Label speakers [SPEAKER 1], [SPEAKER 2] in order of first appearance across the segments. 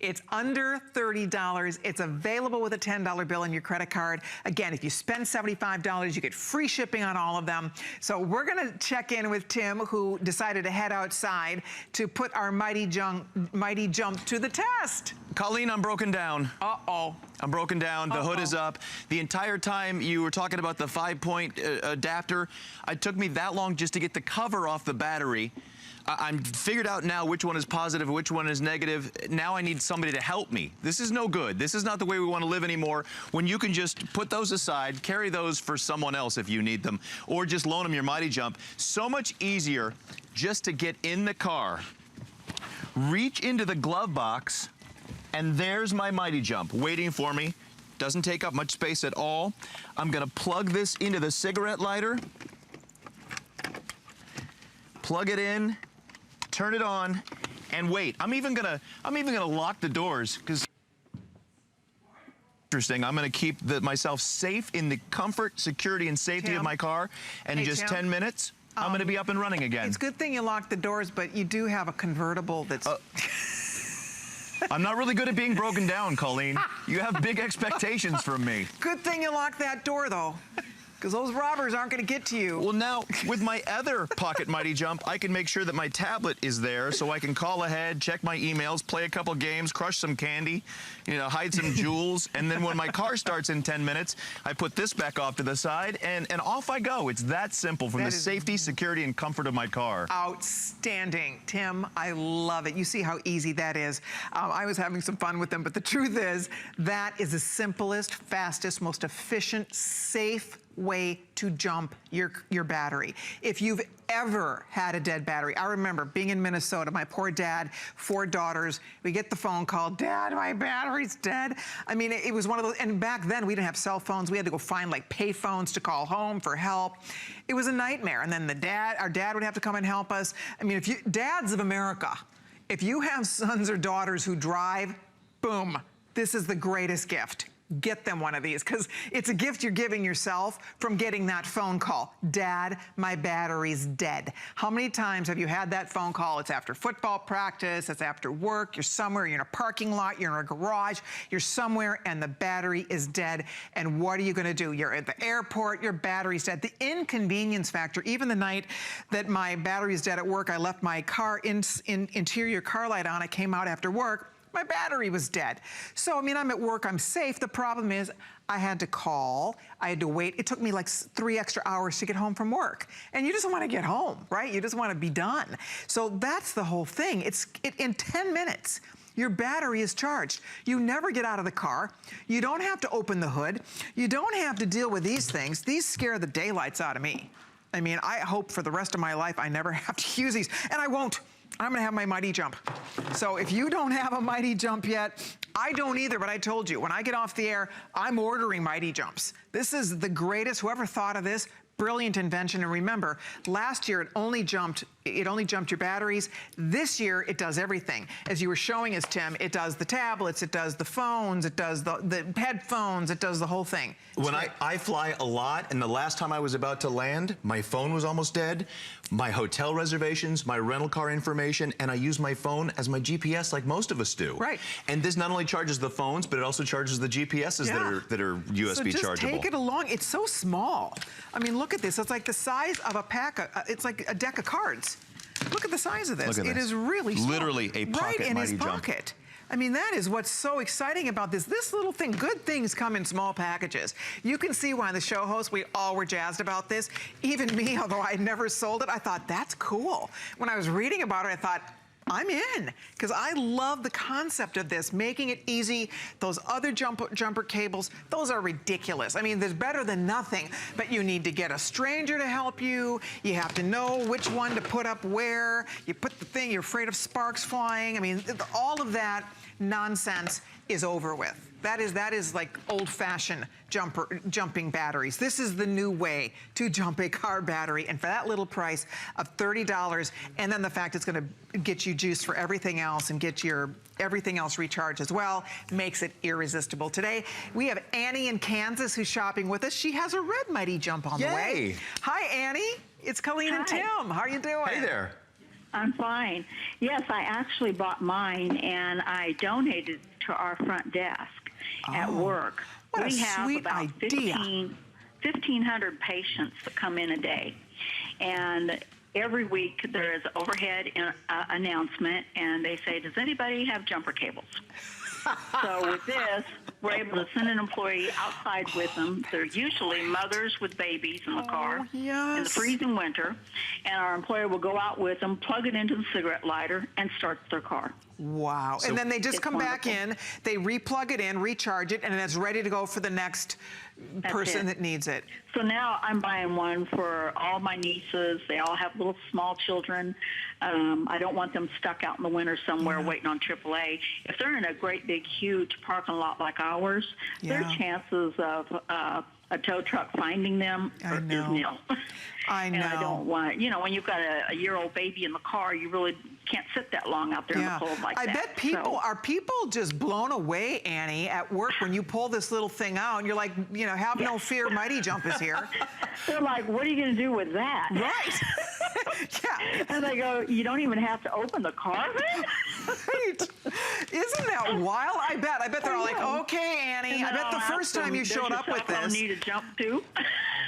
[SPEAKER 1] It's under $30. It's available with a $10 bill on your credit card. Again, if you spend $75, you get free shipping on all of them. So we're gonna check in with Tim, who decided to head outside to put our mighty jump to the test.
[SPEAKER 2] Colleen, I'm broken down.
[SPEAKER 1] Uh-oh.
[SPEAKER 2] I'm broken down. The hood is up. The entire time you were talking about the 5-point adapter, it took me that long just to get the cover off the battery. I'm figured out now which one is positive, which one is negative. Now I need somebody to help me. This is no good. This is not the way we want to live anymore, when you can just put those aside, carry those for someone else if you need them, or just loan them your Mighty Jump. So much easier just to get in the car, reach into the glove box, and there's my Mighty Jump waiting for me. Doesn't take up much space at all. I'm gonna plug this into the cigarette lighter, plug it in, turn it on, and wait. I'm even gonna lock the doors, because interesting. I'm gonna keep myself safe in the comfort, security, and safety of my car. And in just 10 minutes, I'm gonna be up and running again.
[SPEAKER 1] It's a good thing you locked the doors, but you do have a convertible that's...
[SPEAKER 2] I'm not really good at being broken down, Colleen. You have big expectations from me.
[SPEAKER 1] Good thing you locked that door, though, because those robbers aren't going to get to you.
[SPEAKER 2] Well, now, with my other Pocket Mighty Jump, I can make sure that my tablet is there so I can call ahead, check my emails, play a couple games, crush some candy, you know, hide some jewels, and then when my car starts in 10 minutes, I put this back off to the side, and off I go. It's that simple from the safety, security, and comfort of my car.
[SPEAKER 1] Outstanding. Tim, I love it. You see how easy that is. I was having some fun with them, but the truth is, that is the simplest, fastest, most efficient, safe way to jump your battery. If you've ever had a dead battery, I remember being in Minnesota, my poor dad, 4 daughters, we get the phone call, Dad, my battery's dead. I mean, it was one of those, and back then we didn't have cell phones. We had to go find like pay phones to call home for help. It was a nightmare. And then our dad would have to come and help us. I mean, dads of America, if you have sons or daughters who drive, boom, this is the greatest gift. Get them one of these, because it's a gift you're giving yourself from getting that phone call. Dad, my battery's dead. How many times have you had that phone call? It's after football practice, it's after work, you're somewhere, you're in a parking lot, you're in a garage, you're somewhere, and the battery is dead. And what are you gonna do? You're at the airport, your battery's dead. The inconvenience factor, even the night that my battery's dead at work, I left my car interior car light on, I came out after work, my battery was dead. So, I mean, I'm at work, I'm safe. The problem is I had to call, I had to wait. It took me like 3 extra hours to get home from work. And you just want to get home, right? You just want to be done. So that's the whole thing. In 10 minutes, your battery is charged. You never get out of the car. You don't have to open the hood. You don't have to deal with these things. These scare the daylights out of me. I mean, I hope for the rest of my life I never have to use these, and I won't. I'm gonna have my Mighty Jump. So if you don't have a Mighty Jump yet, I don't either, but I told you, when I get off the air, I'm ordering Mighty Jumps. This is the greatest, whoever thought of this, brilliant invention. And remember, last year it only jumped your batteries. This year it does everything. As you were showing us, Tim, it does the tablets, it does the phones, it does the headphones, it does the whole thing.
[SPEAKER 2] When I fly a lot, and the last time I was about to land, my phone was almost dead, my hotel reservations, my rental car information, and I use my phone as my GPS like most of us do.
[SPEAKER 1] Right.
[SPEAKER 2] And this not only charges the phones, but it also charges the GPSs that are USB
[SPEAKER 1] so just
[SPEAKER 2] chargeable.
[SPEAKER 1] Take it along. It's so small. I mean, look at this. It's like the size of a pack. It's like a deck of cards. Look at the size of this.
[SPEAKER 2] Look at
[SPEAKER 1] it
[SPEAKER 2] this.
[SPEAKER 1] is really small.
[SPEAKER 2] Literally a pocket
[SPEAKER 1] right in
[SPEAKER 2] Mighty
[SPEAKER 1] his pocket.
[SPEAKER 2] Jump.
[SPEAKER 1] I mean, that is what's so exciting about this. This little thing, good things come in small packages. You can see why the show hosts, we all were jazzed about this. Even me, although I never sold it, I thought, that's cool. When I was reading about it, I thought, I'm in, because I love the concept of this, making it easy. Those other jumper cables, those are ridiculous. I mean, there's better than nothing, but you need to get a stranger to help you. You have to know which one to put up where. You put the thing, you're afraid of sparks flying. I mean, all of that nonsense is over with. That is like old-fashioned jumping batteries. This is the new way to jump a car battery, and for that little price of $30, and then the fact it's gonna get you juice for everything else and get your everything else recharged as well, makes it irresistible. Today, we have Annie in Kansas who's shopping with us. She has a red Mighty Jump on the way. Hi, Annie. It's Colleen and Tim. How are you doing?
[SPEAKER 2] Hey there.
[SPEAKER 3] I'm fine. Yes, I actually bought mine and I donated to our front desk at work.
[SPEAKER 1] What
[SPEAKER 3] we
[SPEAKER 1] a
[SPEAKER 3] have
[SPEAKER 1] sweet
[SPEAKER 3] about
[SPEAKER 1] idea.
[SPEAKER 3] 1,500 patients that come in a day. And every week there is overhead announcement, and they say, does anybody have jumper cables? So with this, we're able to send an employee outside with them. They're usually mothers with babies in the car in the freezing winter, and our employer will go out with them, plug it into the cigarette lighter, and start their car.
[SPEAKER 1] Wow.
[SPEAKER 2] So
[SPEAKER 1] and then they just come back
[SPEAKER 3] wonderful.
[SPEAKER 1] in, they re-plug it in, recharge it, and it's ready to go for the next person that needs it.
[SPEAKER 3] So now I'm buying one for all my nieces. They all have little small children. I don't want them stuck out in the winter somewhere waiting on AAA. If they're in a great big huge parking lot like ours, their chances of a tow truck finding them is nil.
[SPEAKER 1] I know.
[SPEAKER 3] And I don't want, you know, when you've got a year-old baby in the car, you really can't sit that long out there in the cold like that.
[SPEAKER 1] I bet people, are people just blown away, Annie, at work when you pull this little thing out and you're like, you know, have no fear, Mighty Jump is here.
[SPEAKER 3] They're like, what are you going to do with that?
[SPEAKER 1] Right. Yeah.
[SPEAKER 3] And they go, you don't even have to open the car then?
[SPEAKER 1] Right. Isn't that wild? I bet they're all like, okay, Annie. I bet the first time you showed up with this.
[SPEAKER 3] Need a jump too.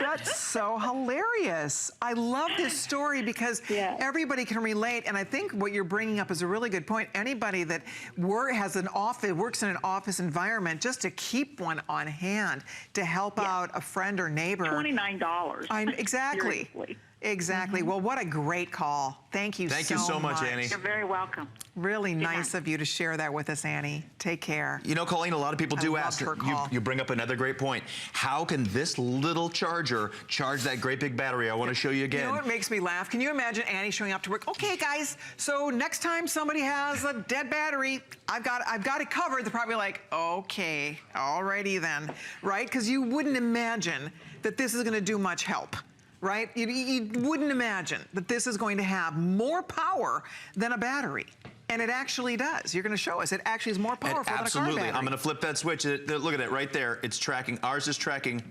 [SPEAKER 1] That's so hilarious. I love this story because everybody can relate, and I think what you're bringing up is a really good point. Anybody that works in an office environment, just to keep one on hand to help out a friend or neighbor.
[SPEAKER 3] $29.
[SPEAKER 1] Exactly.
[SPEAKER 3] Seriously.
[SPEAKER 1] Exactly. Well, what a great call. Thank you so much.
[SPEAKER 2] Thank you so much, Annie.
[SPEAKER 3] You're very welcome.
[SPEAKER 1] Really nice of you to share that with us, Annie. Take care.
[SPEAKER 2] You know, Colleen, a lot of people do ask, you bring up another great point. How can this little charger charge that great big battery? I want to show you again.
[SPEAKER 1] You know what makes me laugh? Can you imagine Annie showing up to work? Okay, guys, so next time somebody has a dead battery, I've got it covered. They're probably like, okay, alrighty then, right? Because you wouldn't imagine that this is going to do much help. Right? You wouldn't imagine that this is going to have more power than a battery. And it actually does. You're going to show us. It actually is more powerful than a car battery.
[SPEAKER 2] Absolutely. I'm going to flip that switch. Look at it right there. It's tracking. Ours is tracking.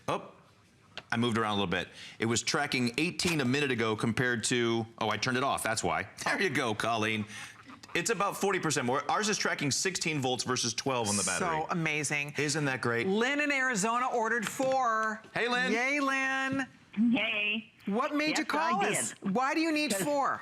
[SPEAKER 2] Oh, I moved around a little bit. It was tracking 18 a minute ago compared to, oh, I turned it off. That's why. There you go, Colleen. It's about 40% more. Ours is tracking 16 volts versus 12 on the battery.
[SPEAKER 1] So amazing.
[SPEAKER 2] Isn't that great?
[SPEAKER 1] Lynn in Arizona ordered 4.
[SPEAKER 2] Hey, Lynn.
[SPEAKER 1] Yay, Lynn.
[SPEAKER 4] Hey.
[SPEAKER 1] What made you call us? Why do you need 4?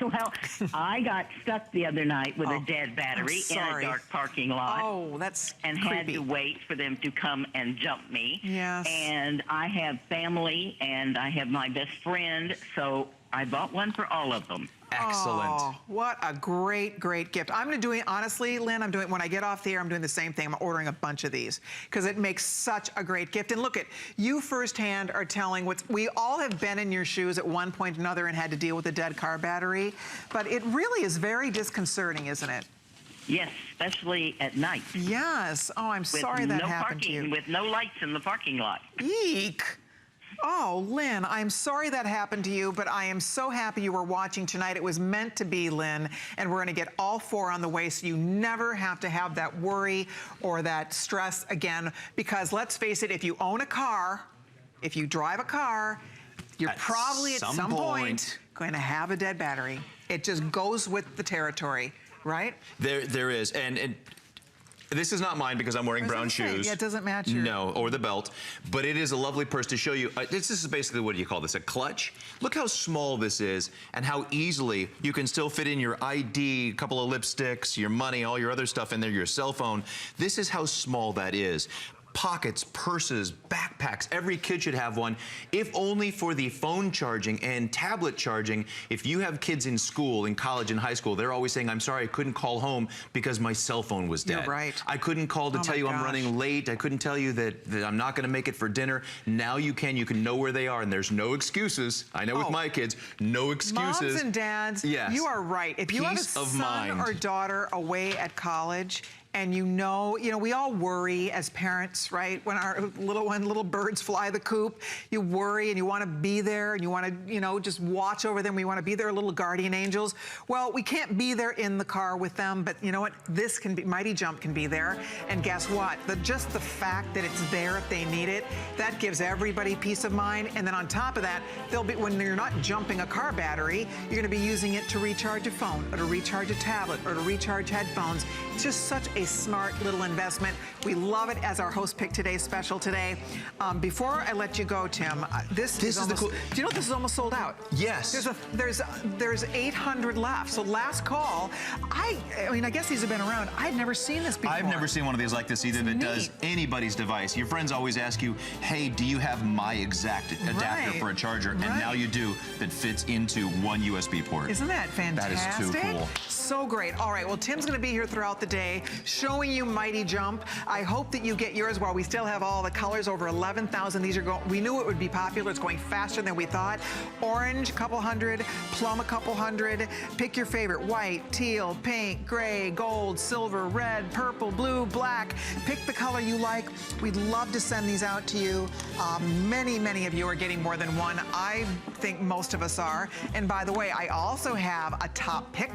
[SPEAKER 4] Well, I got stuck the other night with a dead battery in a dark parking lot.
[SPEAKER 1] Oh, that's
[SPEAKER 4] and
[SPEAKER 1] creepy.
[SPEAKER 4] had to wait for them to come and jump me.
[SPEAKER 1] Yes.
[SPEAKER 4] And I have family and I have my best friend, so I bought one for all of them.
[SPEAKER 2] Excellent.
[SPEAKER 1] Oh, what a great, great gift. I'm going to do it, honestly, Lynn, when I get off the air, I'm doing the same thing. I'm ordering a bunch of these because it makes such a great gift. And look, you firsthand are telling we all have been in your shoes at one point or another and had to deal with a dead car battery. But it really is very disconcerting, isn't it?
[SPEAKER 4] Yes, especially at night.
[SPEAKER 1] Yes. Oh, I'm sorry that happened to you.
[SPEAKER 4] With no lights in the parking lot.
[SPEAKER 1] Eek. Oh, Lynn, I'm sorry that happened to you, but I am so happy you were watching tonight. It was meant to be, Lynn, and we're going to get all 4 on the way so you never have to have that worry or that stress again, because let's face it, if you own a car, if you drive a car, you're probably at some point going to have a dead battery. It just goes with the territory, right? There
[SPEAKER 2] is, and this is not mine because I'm wearing brown shoes.
[SPEAKER 1] Yeah, it doesn't match your...
[SPEAKER 2] No, or the belt. But it is a lovely purse to show you. This is basically, what do you call this, a clutch? Look how small this is and how easily you can still fit in your ID, a couple of lipsticks, your money, all your other stuff in there, your cell phone. This is how small that is. Pockets, purses, backpacks, every kid should have one, if only for the phone charging and tablet charging. If you have kids in school, in college, and high school, they're always saying, I'm sorry, I couldn't call home because my cell phone was dead.
[SPEAKER 1] You're right.
[SPEAKER 2] I couldn't call to tell you I'm running late. I couldn't tell you that I'm not gonna make it for dinner. Now you can know where they are, and there's no excuses. I know with my kids, no excuses.
[SPEAKER 1] Moms and dads, you are right. If you have a son or daughter away at college, and you know, we all worry as parents, right? When our little birds fly the coop, you worry and you want to be there and you want to, just watch over them. We want to be their little guardian angels. Well, we can't be there in the car with them, but you know what? This can be, Mighty Jump can be there. And guess what? Just the fact that it's there if they need it, that gives everybody peace of mind. And then on top of that, they'll be, when you're not jumping a car battery, you're going to be using it to recharge a phone or to recharge a tablet or to recharge headphones. It's just such a smart little investment. We love it as our host pick today's special today. Before I let you go, Tim, this is almost, do you know this is almost sold out?
[SPEAKER 2] Yes.
[SPEAKER 1] There's 800 left. So last call, I mean, I guess these have been around. I'd never seen this before.
[SPEAKER 2] I've never seen one of these like this either that does anybody's device. Your friends always ask you, hey, do you have my exact adapter for a charger? And now you do, that fits into one USB port.
[SPEAKER 1] Isn't that fantastic?
[SPEAKER 2] That is too cool.
[SPEAKER 1] So great. All right, well, Tim's going to be here throughout the day showing you Mighty Jump. I hope that you get yours while we still have all the colors, over 11,000. These are going, we knew it would be popular. It's going faster than we thought. Orange, a couple hundred, plum, a couple hundred. Pick your favorite: white, teal, pink, gray, gold, silver, red, purple, blue, black. Pick the color you like. We'd love to send these out to you. Many of you are getting more than one. I think most of us are. And by the way, I also have a top pick